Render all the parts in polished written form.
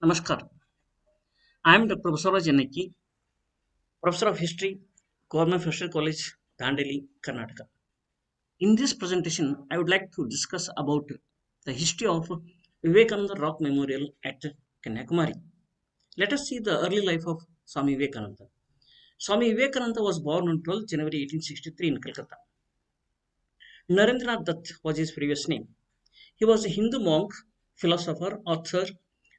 Namaskar. I am Dr. Professor Janaki, Professor of History, Government History College, Dandeli, Karnataka. In this presentation, I would like to discuss about the history of Vivekananda Rock Memorial at Kanyakumari. Let us see the early life of Swami Vivekananda. Swami Vivekananda was born on 12 January 1863 in Calcutta. Narendranath Dutt was his previous name. He was a Hindu monk, philosopher, author,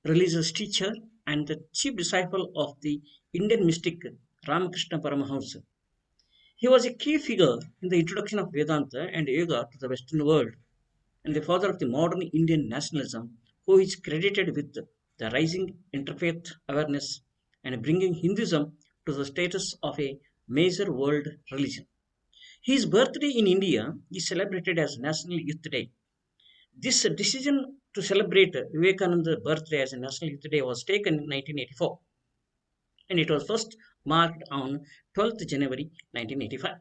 religious teacher, and the chief disciple of the Indian mystic Ramakrishna Paramahansa. He was a key figure in the introduction of Vedanta and Yoga to the Western world, and the father of the modern Indian nationalism, who is credited with the rising interfaith awareness and bringing Hinduism to the status of a major world religion. His birthday in India is celebrated as National Youth Day. This decision to celebrate Vivekananda's birthday as a National Youth Day was taken in 1984, and it was first marked on 12th January 1985.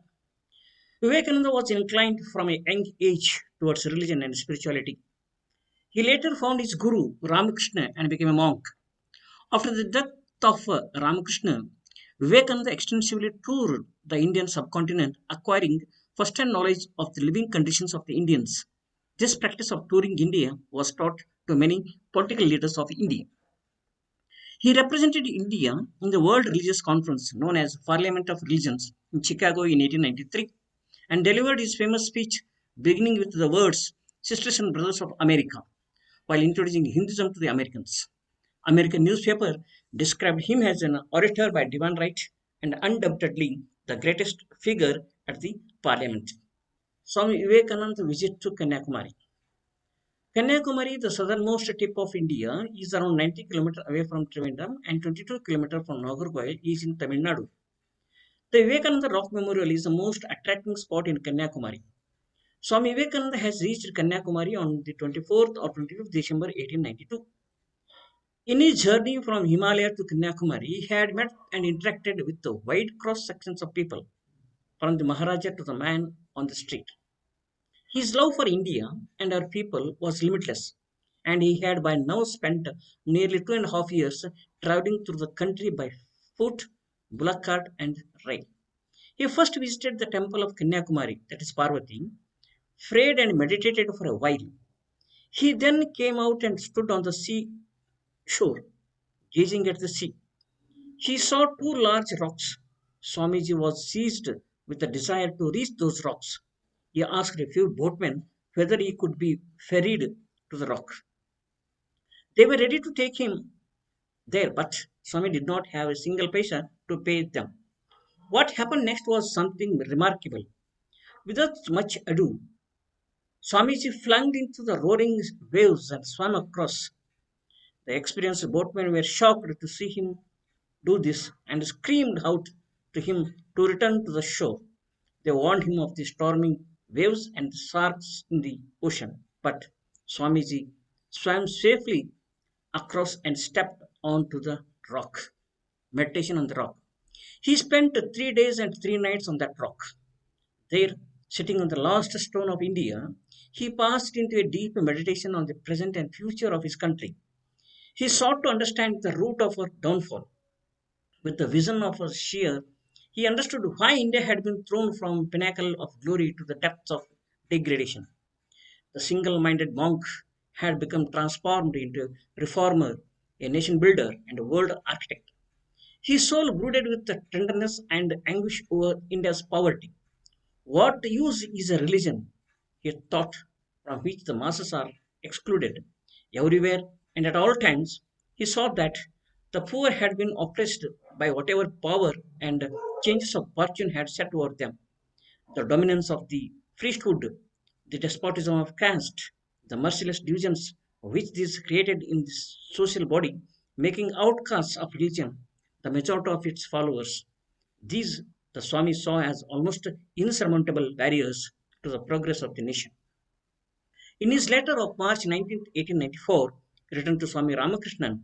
Vivekananda was inclined from a young age towards religion and spirituality. He later found his guru Ramakrishna and became a monk. After the death of Ramakrishna, Vivekananda extensively toured the Indian subcontinent, acquiring first-hand knowledge of the living conditions of the Indians. This practice of touring India was taught to many political leaders of India. He represented India in the World Religious Conference known as Parliament of Religions in Chicago in 1893 and delivered his famous speech beginning with the words Sisters and Brothers of America while introducing Hinduism to the Americans. American newspaper described him as an orator by divine right and undoubtedly the greatest figure at the parliament. Swami Vivekananda visit to Kanyakumari. Kanyakumari, the southernmost tip of India, is around 90 kilometers away from Trivandrum and 22 kilometers from Nagarkoil, is in Tamil Nadu. The Vivekananda Rock Memorial is the most attracting spot in Kanyakumari. Swami Vivekananda has reached Kanyakumari on the 24th or 25th December 1892. In his journey from Himalaya to Kanyakumari, he had met and interacted with the wide cross sections of people, from the Maharaja to the man on the street. His love for India and her people was limitless, and he had by now spent nearly 2.5 years traveling through the country by foot, bullock cart, and rail. He first visited the temple of Kanyakumari, that is Parvati, prayed and meditated for a while. He then came out and stood on the sea shore, gazing at the sea. He saw two large rocks. Swamiji was seized with the desire to reach those rocks. He asked a few boatmen whether he could be ferried to the rock. They were ready to take him there, but Swami did not have a single paisa to pay them. What happened next was something remarkable. Without much ado, Swamiji flung into the roaring waves and swam across. The experienced boatmen were shocked to see him do this and screamed out to him to return to the shore. They warned him of the storming waves and the sharks in the ocean. But Swamiji swam safely across and stepped onto the rock. Meditation on the rock. He spent 3 days and 3 nights on that rock. There, sitting on the last stone of India, he passed into a deep meditation on the present and future of his country. He sought to understand the root of our downfall. With the vision of a seer, he understood why India had been thrown from pinnacle of glory to the depths of degradation. The single-minded monk had become transformed into a reformer, a nation builder, and a world architect. His soul brooded with the tenderness and anguish over India's poverty. What use is a religion, he thought, from which the masses are excluded everywhere and at all times? He saw that the poor had been oppressed by whatever power and changes of fortune had set over them. The dominance of the priesthood, the despotism of caste, the merciless divisions which this created in this social body, making outcasts of religion the majority of its followers. These the Swami saw as almost insurmountable barriers to the progress of the nation. In his letter of March 19th, 1894, written to Swami Ramakrishnan,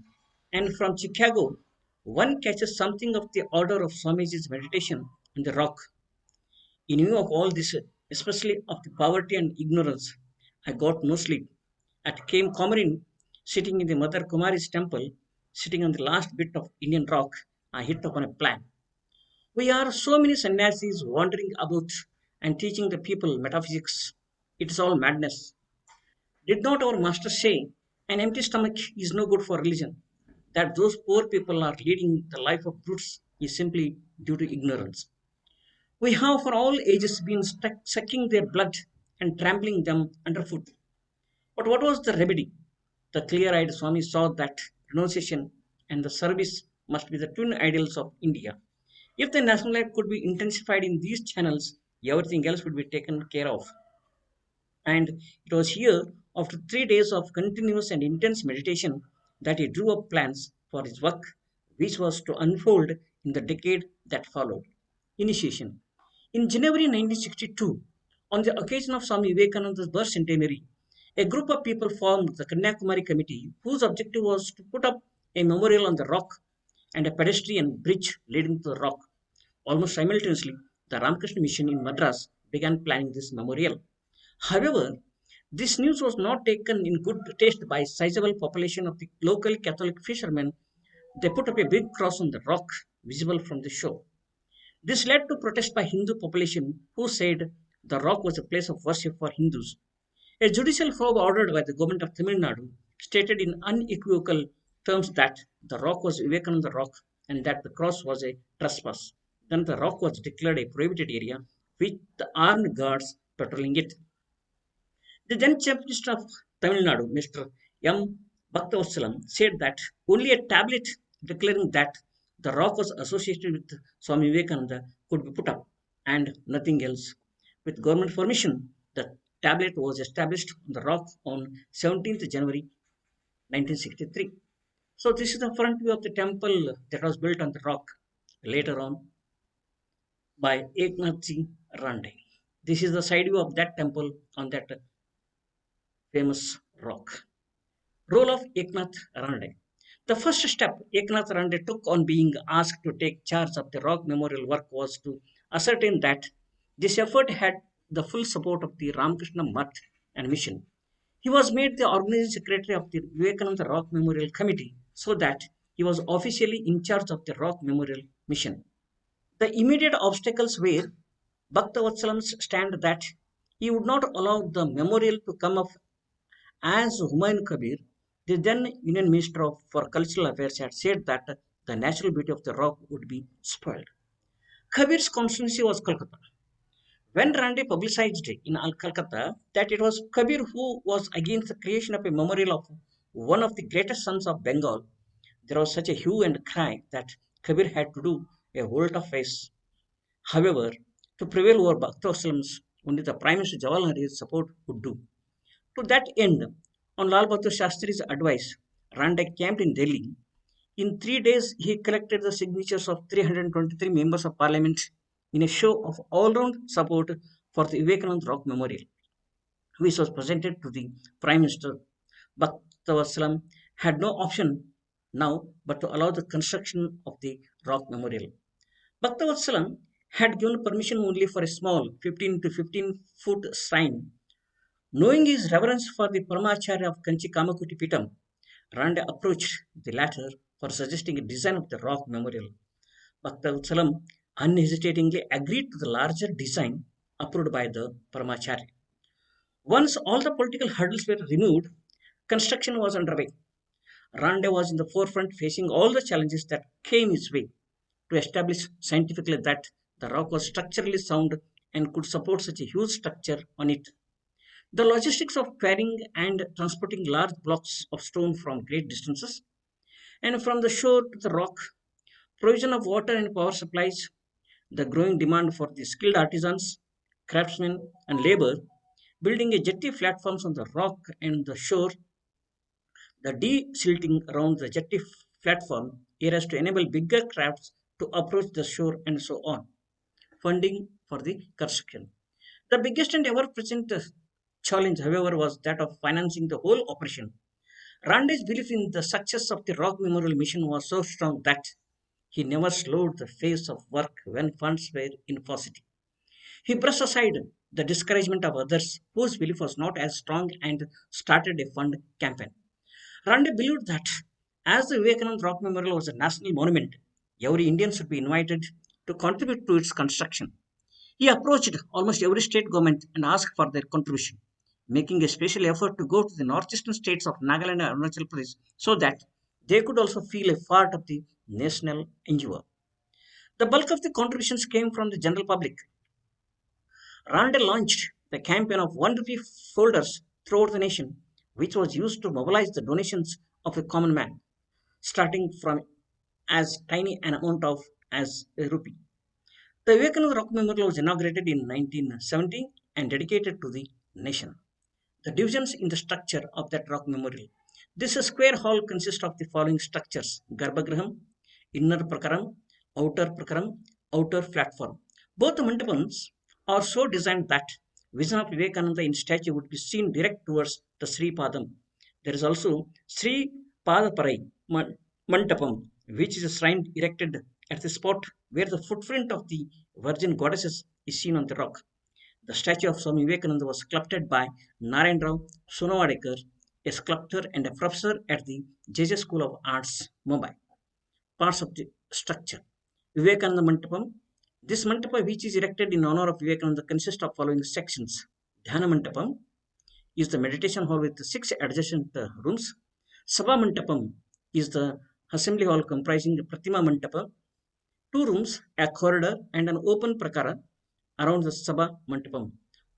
and from Chicago, one catches something of the order of Swamiji's meditation in the rock. In view of all this, especially of the poverty and ignorance, I got no sleep. At Came Comarin, sitting in the Mother Kumari's temple, sitting on the last bit of Indian rock, I hit upon a plan. We are so many sannyasis wandering about and teaching the people metaphysics. It is all madness. Did not our master say, an empty stomach is no good for religion? That those poor people are leading the life of brutes is simply due to ignorance. We have for all ages been sucking their blood and trampling them underfoot. But what was the remedy? The clear eyed Swami saw that renunciation and the service must be the twin ideals of India. If the national life could be intensified in these channels, everything else would be taken care of. And it was here, after 3 days of continuous and intense meditation, that he drew up plans for his work, which was to unfold in the decade that followed. Initiation. In January 1962, on the occasion of Swami Vivekananda's birth centenary, a group of people formed the Kanyakumari committee, whose objective was to put up a memorial on the rock and a pedestrian bridge leading to the rock. Almost simultaneously, the Ramakrishna Mission in Madras began planning this memorial. However, this news was not taken in good taste by a sizable population of the local Catholic fishermen. They put up a big cross on the rock visible from the shore. This led to protest by Hindu population who said the rock was a place of worship for Hindus. A judicial probe ordered by the government of Tamil Nadu stated in unequivocal terms that the rock was Vivekananda rock and that the cross was a trespass. Then the rock was declared a prohibited area with the armed guards patrolling it. The then Chief Minister of Tamil Nadu, Mr. M. Bhaktavasalam, said that only a tablet declaring that the rock was associated with Swami Vivekananda could be put up and nothing else. With government permission, the tablet was established on the rock on 17th January 1963. So this is the front view of the temple that was built on the rock later on by Eknathji Rande. This is the side view of that temple on that famous rock. Role of Eknath Rande. The first step Eknath Rande took on being asked to take charge of the rock memorial work was to ascertain that this effort had the full support of the Ramakrishna Math and Mission. He was made the organizing secretary of the Vivekananda Rock Memorial Committee so that he was officially in charge of the Rock Memorial Mission. The immediate obstacles were Bhaktavasalam's stand that he would not allow the memorial to come up as Humayun Kabir, the then Union Minister for Cultural Affairs, had said that the natural beauty of the rock would be spoiled. Kabir's constituency was Kolkata. When Rande publicized in Calcutta that it was Kabir who was against the creation of a memorial of one of the greatest sons of Bengal, there was such a hue and cry that Kabir had to do a volte of face. However, to prevail over Bhaktavasalam's, only the Prime Minister Jawaharlal Nehru's support would do. To that end, on Lal Bahadur Shastri's advice, Rande camped in Delhi. In 3 days, he collected the signatures of 323 members of parliament in a show of all-round support for the Vivekananda Rock Memorial, which was presented to the Prime Minister. Bhaktavasalam had no option now but to allow the construction of the Rock Memorial. Bhaktavasalam had given permission only for a small 15 to 15-foot sign. Knowing his reverence for the Paramacharya of Kanchi Kamakuti Pitam, Rande approached the latter for suggesting a design of the rock memorial. Bhaktavasalam unhesitatingly agreed to the larger design approved by the Paramacharya. Once all the political hurdles were removed, construction was underway. Rande was in the forefront facing all the challenges that came his way to establish scientifically that the rock was structurally sound and could support such a huge structure on it. The logistics of carrying and transporting large blocks of stone from great distances and from the shore to the rock, provision of water and power supplies, the growing demand for the skilled artisans, craftsmen, and labor, building a jetty platforms on the rock and the shore, the de-silting around the jetty platform areas to enable bigger crafts to approach the shore and so on. Funding for the construction. The biggest and ever present challenge, however, was that of financing the whole operation. Rande's belief in the success of the Rock Memorial Mission was so strong that he never slowed the pace of work when funds were in paucity. He brushed aside the discouragement of others whose belief was not as strong and started a fund campaign. Rande believed that As the Vivekananda Rock Memorial was a national monument, every Indian should be invited to contribute to its construction. He approached almost every state government and asked for their contribution, making a special effort to go to the northeastern states of Nagaland and Arunachal Pradesh so that they could also feel a part of the national endeavor. The bulk of the contributions came from the general public. Rande launched the campaign of 1 rupee folders throughout the nation, which was used to mobilize the donations of a common man, starting from as tiny an amount of as a rupee. The Vivekananda Rock Memorial was inaugurated in 1970 and dedicated to the nation. The divisions in the structure of that rock memorial. This square hall consists of the following structures: Garbhagraham, inner prakaram, outer platform. Both the mandapams are so designed that vision of Vivekananda in statue would be seen direct towards the Sri Padam. There is also Sri Padaparai Mandapam, which is a shrine erected at the spot where the footprint of the Virgin Goddesses is seen on the rock. The statue of Swami Vivekananda was sculpted by Narayan Rao Sonawadekar, a sculptor and a professor at the JJ School of Arts, Mumbai. Parts of the structure. Vivekananda Mantapam. This mantapa, which is erected in honor of Vivekananda, consists of following sections. Dhyana Mantapam is the meditation hall with six adjacent rooms. Sabha Mantapam is the assembly hall comprising the Pratima Mantapa, two rooms, a corridor, and an open prakara around the Sabha Mantapam,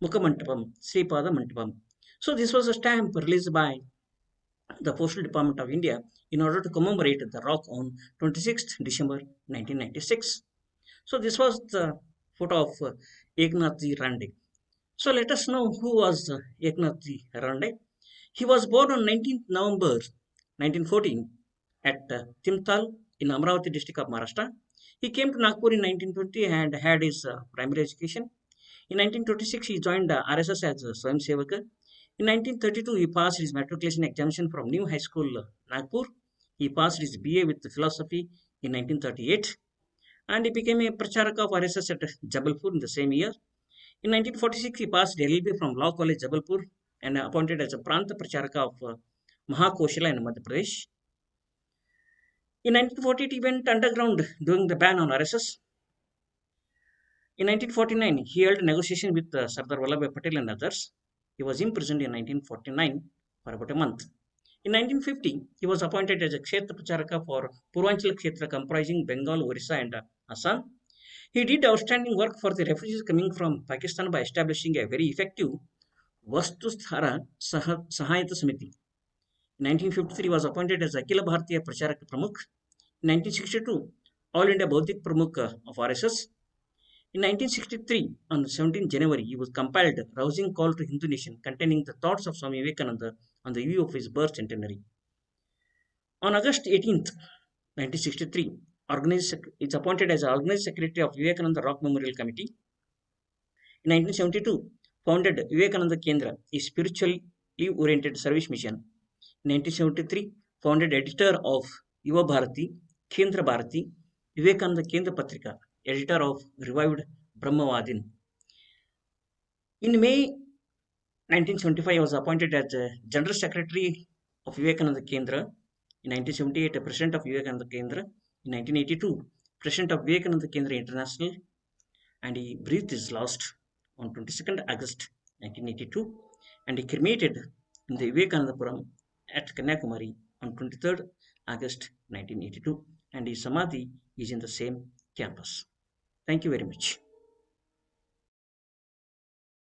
Mukha Mantapam, Sripada Mantapam. So this was a stamp released by the Postal Department of India in order to commemorate the rock on 26th December 1996. So this was the photo of Eknathji Rande. So let us know who was Eknathji Rande. He was born on 19th November 1914 at Timtal in Amravati district of Maharashtra. He came to Nagpur in 1920 and had his primary education. In 1926, he joined RSS as a Swayam Sevaka. In 1932, he passed his matriculation examination from New High School, Nagpur. He passed his BA with philosophy in 1938 and he became a Pracharaka of RSS at Jabalpur in the same year. In 1946, he passed LLB from Law College, Jabalpur and appointed as a Pranta Pracharaka of Mahakoshala in Madhya Pradesh. In 1948, he went underground during the ban on RSS. In 1949, he held a negotiation with Sardar Vallabhbhai Patel and others. He was imprisoned in 1949 for about a month. In 1950, he was appointed as a Kshetra Pracharaka for Purvanchal Kshetra comprising Bengal, Orissa and Assam. He did outstanding work for the refugees coming from Pakistan by establishing a very effective Vastusthara Sahayata Samiti. In 1953, he was appointed as Akila Bharatiya Pracharaka Pramukh. In 1962, All India Baudik Pramukh of RSS. In 1963, on 17 January, he was compiled a rousing call to Hindu nation containing the thoughts of Swami Vivekananda on the eve of his birth centenary. On August 18th, 1963, is appointed as organizing secretary of Vivekananda Rock Memorial Committee. In 1972, founded Vivekananda Kendra, a spiritually oriented service mission. In 1973, founded editor of Yuva Bharati, Kendra Bharati, Vivekananda Kendra Patrika, editor of revived Brahmavadin. In May 1975, I was appointed as General Secretary of Vivekananda Kendra. In 1978, President of Vivekananda Kendra. In 1982, President of Vivekananda Kendra International. And he breathed his last on 22nd August 1982. And he cremated in the Vivekanandapuram at Kanyakumari on 23rd August 1982. And his Samadhi is in the same campus. Thank you very much.